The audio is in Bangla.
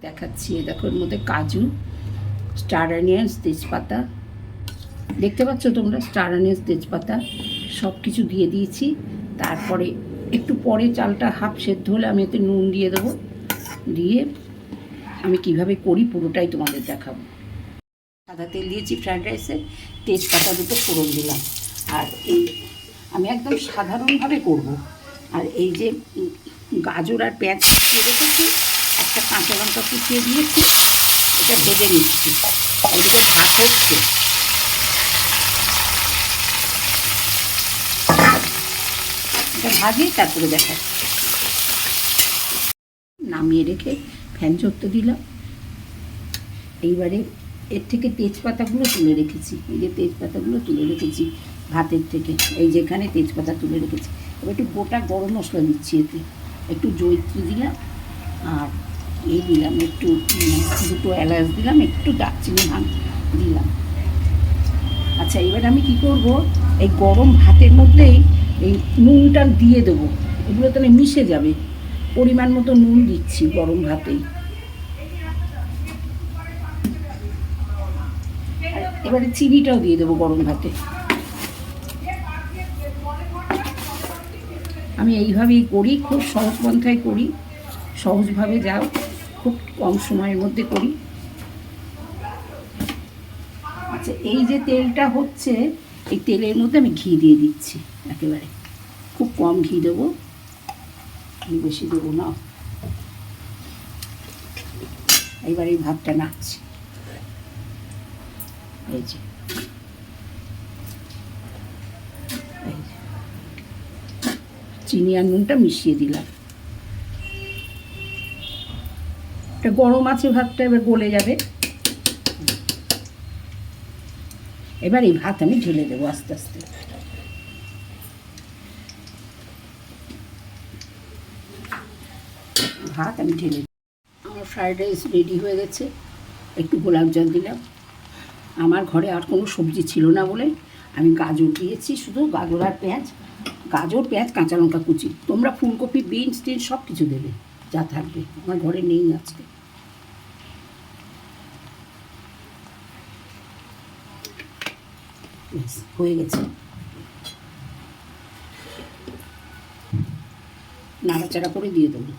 দেখাচ্ছি। দেখো এর মধ্যে কাজু, স্টার অনিয়ন্স, তেজপাতা, দেখতে পাচ্ছ তোমরা, স্টার অনিয়ন্স, তেজপাতা সব কিছু দিয়ে দিয়েছি। তারপরে একটু পরে চালটা হাফ সেদ্ধ হলে আমি এতে নুন দিয়ে দেবো। দিয়ে আমি কিভাবে করি পুরোটাই তোমাদের দেখাবো। সাদা তেল দিয়েছি ফ্রায়েড রাইসে, তেজপাতা দুটো ফোড়ন দিলাম। আর এই আমি একদম সাধারণভাবে করব। আর এই যে গাজর আর পেঁয়াজ কুচিয়ে রেখেছি, একটা কাঁচা লঙ্কা কুচিয়ে দিয়েছি, এটা ভেজে নিচ্ছি। ওইদিকে ভাত হচ্ছে, এটা ভাজি তারপরে দেখাচ্ছি। নামিয়ে রেখে ফ্যান চড়তে দিলাম। এইবারে এর থেকে তেজপাতাগুলো তুলে রেখেছি, এই যে তেজপাতাগুলো তুলে রেখেছি ভাতের থেকে, এই যেখানে তেজপাতা তুলে রেখেছি। এবার একটু গোটা গরম মশলা দিচ্ছি, এতে একটু জয়িত্রী দিলাম, আর এই দিলাম একটু দুটো এলাচ দিলাম, একটু দারচিনি ভাঙ দিলাম। আচ্ছা, এবার আমি কি করব, এই গরম ভাতের মধ্যেই এই নুনটা দিয়ে দেবো, এগুলো তাহলে মিশে যাবে। পরিমাণ মতো নুন দিচ্ছি গরম ভাতেই। এবারে চিনিটাও দিয়ে দেবো গরম ভাতে। আমি এইভাবেই করি, খুব সহজ পন্থায় করি, সহজভাবে যাও, খুব কম সময়ের মধ্যে করি। আচ্ছা, এই যে তেলটা হচ্ছে, এই তেলের মধ্যে আমি ঘি দিয়ে দিচ্ছি একেবারে, খুব কম ঘি দেবো, আমি বেশি দেবো না। এইবার এই ভাতটা নাড়ছি, এই যে চিনি আর নুনটা মিশিয়ে দিলাম। এটা গরম আছে ভাতটা, এবার গলে যাবে। এবার এই ভাত আমি ঢেলে দেবো আস্তে আস্তে। ভাত আমি ঢেলে, আমার ফ্রায়েড রাইস রেডি হয়ে গেছে। একটু গোলাপ জল দিলাম। আমার ঘরে আর কোনো সবজি ছিল না বলে আমি গাজর দিয়েছি, শুধু গাজর আর পেঁয়াজ, গাজর পেঁয়াজ কাঁচা লঙ্কা কুচি। তোমরা ফুলকপি, বিনস টিনস সব কিছু দেবে যা থাকবে, আমার ঘরে নেই আজকে। হয়ে গেছে, নাড়াচাড়া করে দিয়ে দেবো।